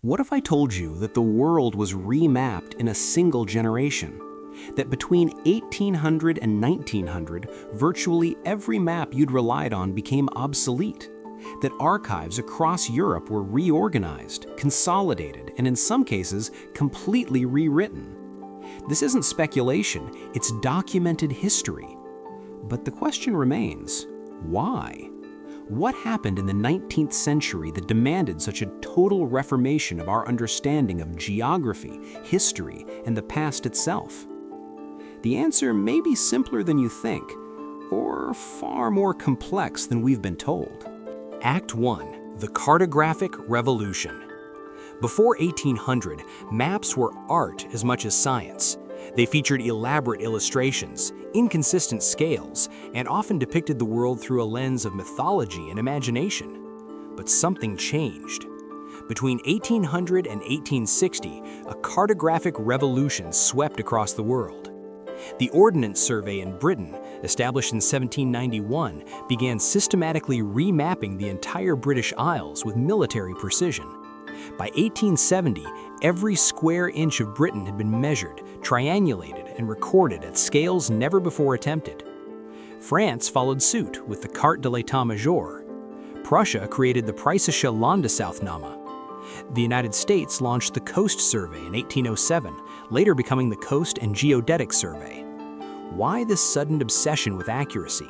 What if I told you that the world was remapped in a single generation? That between 1800 and 1900, virtually every map you'd relied on became obsolete? That archives across Europe were reorganized, consolidated, and in some cases, completely rewritten? This isn't speculation, it's documented history. But the question remains, why? What happened in the 19th century that demanded such a total reformation of our understanding of geography, history, and the past itself? The answer may be simpler than you think, or far more complex than we've been told. Act 1. The Cartographic Revolution. Before 1800, maps were art as much as science. They featured elaborate illustrations, inconsistent scales, and often depicted the world through a lens of mythology and imagination. But something changed. Between 1800 and 1860, a cartographic revolution swept across the world. The Ordnance Survey in Britain, established in 1791, began systematically remapping the entire British Isles with military precision. By 1870, every square inch of Britain had been measured, triangulated, and recorded at scales never before attempted. France followed suit with the Carte de l'État-Major. Prussia created the Preußische Landesaufnahme. The United States launched the Coast Survey in 1807, later becoming the Coast and Geodetic Survey. Why this sudden obsession with accuracy?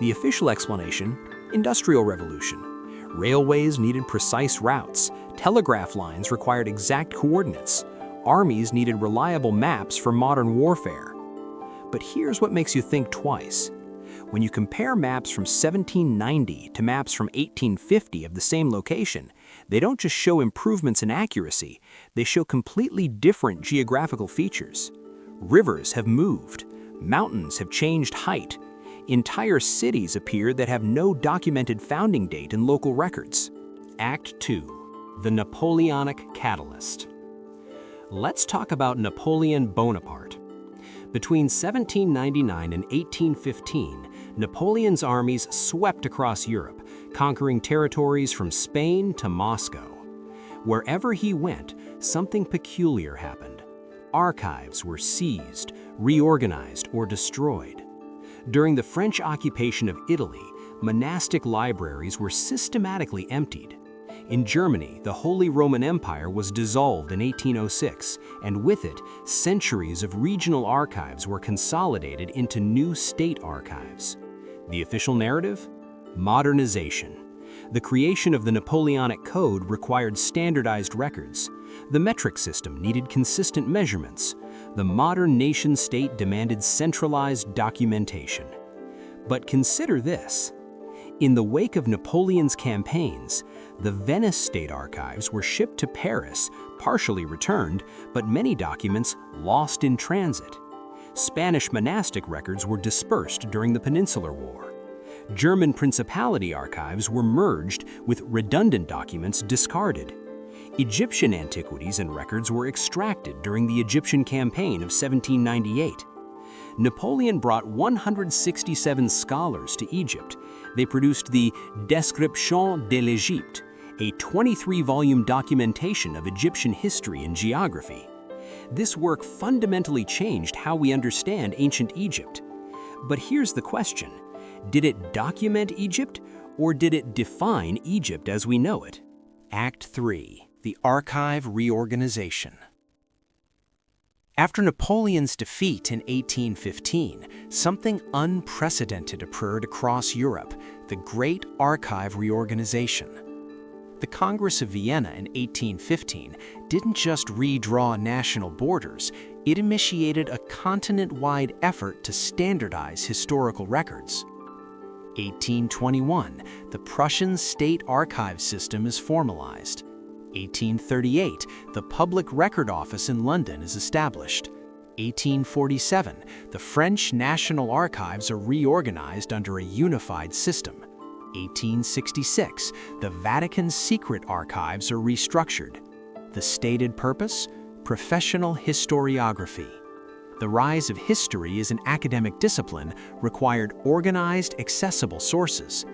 The official explanation: Industrial Revolution. Railways needed precise routes, telegraph lines required exact coordinates, armies needed reliable maps for modern warfare. But here's what makes you think twice. When you compare maps from 1790 to maps from 1850 of the same location, they don't just show improvements in accuracy, they show completely different geographical features. Rivers have moved, mountains have changed height, entire cities appear that have no documented founding date in local records. Act 2. The Napoleonic Catalyst. Let's talk about Napoleon Bonaparte. Between 1799 and 1815, Napoleon's armies swept across Europe, conquering territories from Spain to Moscow. Wherever he went, something peculiar happened. Archives were seized, reorganized, or destroyed. During the French occupation of Italy, monastic libraries were systematically emptied. In Germany, the Holy Roman Empire was dissolved in 1806, and with it, centuries of regional archives were consolidated into new state archives. The official narrative? Modernization. The creation of the Napoleonic Code required standardized records. The metric system needed consistent measurements. The modern nation-state demanded centralized documentation. But consider this. In the wake of Napoleon's campaigns, the Venice State Archives were shipped to Paris, partially returned, but many documents lost in transit. Spanish monastic records were dispersed during the Peninsular War. German Principality archives were merged with redundant documents discarded. Egyptian antiquities and records were extracted during the Egyptian campaign of 1798. Napoleon brought 167 scholars to Egypt. They produced the Description de l'Égypte, a 23-volume documentation of Egyptian history and geography. This work fundamentally changed how we understand ancient Egypt. But here's the question: did it document Egypt, or did it define Egypt as we know it? Act 3. The Archive Reorganization. After Napoleon's defeat in 1815, something unprecedented occurred across Europe: the Great Archive Reorganization. The Congress of Vienna in 1815 didn't just redraw national borders, it initiated a continent-wide effort to standardize historical records. 1821, the Prussian State Archive System is formalized. 1838, the Public Record Office in London is established. 1847, the French National Archives are reorganized under a unified system. 1866, the Vatican's secret archives are restructured. The stated purpose? Professional historiography. The rise of history as an academic discipline required organized, accessible sources.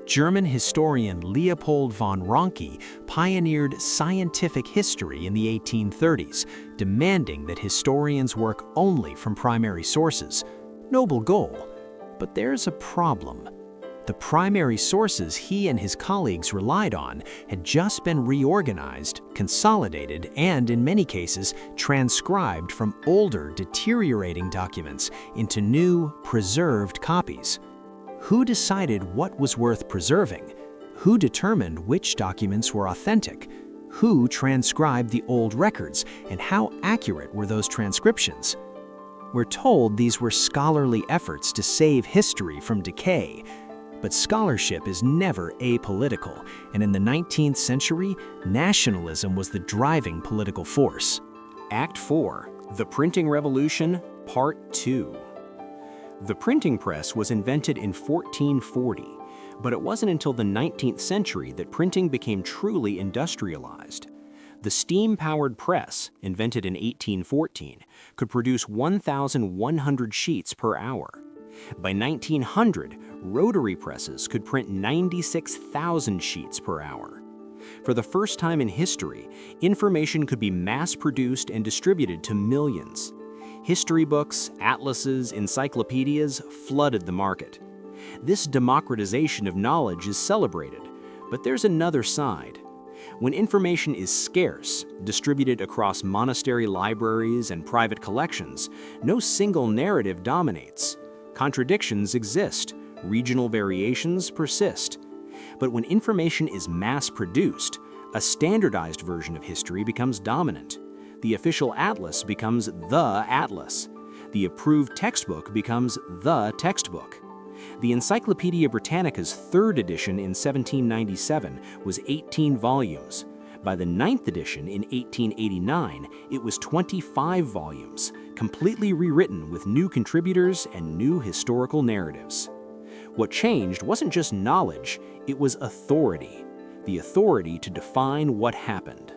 German historian Leopold von Ranke pioneered scientific history in the 1830s, demanding that historians work only from primary sources. Noble goal, but there's a problem. The primary sources he and his colleagues relied on had just been reorganized, consolidated, and in many cases transcribed from older, deteriorating documents into new, preserved copies. Who decided what was worth preserving? Who determined which documents were authentic? Who transcribed the old records, and how accurate were those transcriptions? We're told these were scholarly efforts to save history from decay. But scholarship is never apolitical, and in the 19th century, nationalism was the driving political force. Act 4. The Printing Revolution, Part 2. The printing press was invented in 1440, but it wasn't until the 19th century that printing became truly industrialized. The steam-powered press, invented in 1814, could produce 1,100 sheets per hour. By 1900, rotary presses could print 96,000 sheets per hour. For the first time in history, information could be mass-produced and distributed to millions. History books, atlases, encyclopedias flooded the market. This democratization of knowledge is celebrated, but there's another side. When information is scarce, distributed across monastery libraries and private collections, no single narrative dominates. Contradictions exist, regional variations persist. But when information is mass-produced, a standardized version of history becomes dominant. The official atlas becomes the atlas. The approved textbook becomes the textbook. The Encyclopedia Britannica's third edition in 1797 was 18 volumes. By the 9th edition in 1889, it was 25 volumes, completely rewritten with new contributors and new historical narratives. What changed wasn't just knowledge, it was authority. The authority to define what happened.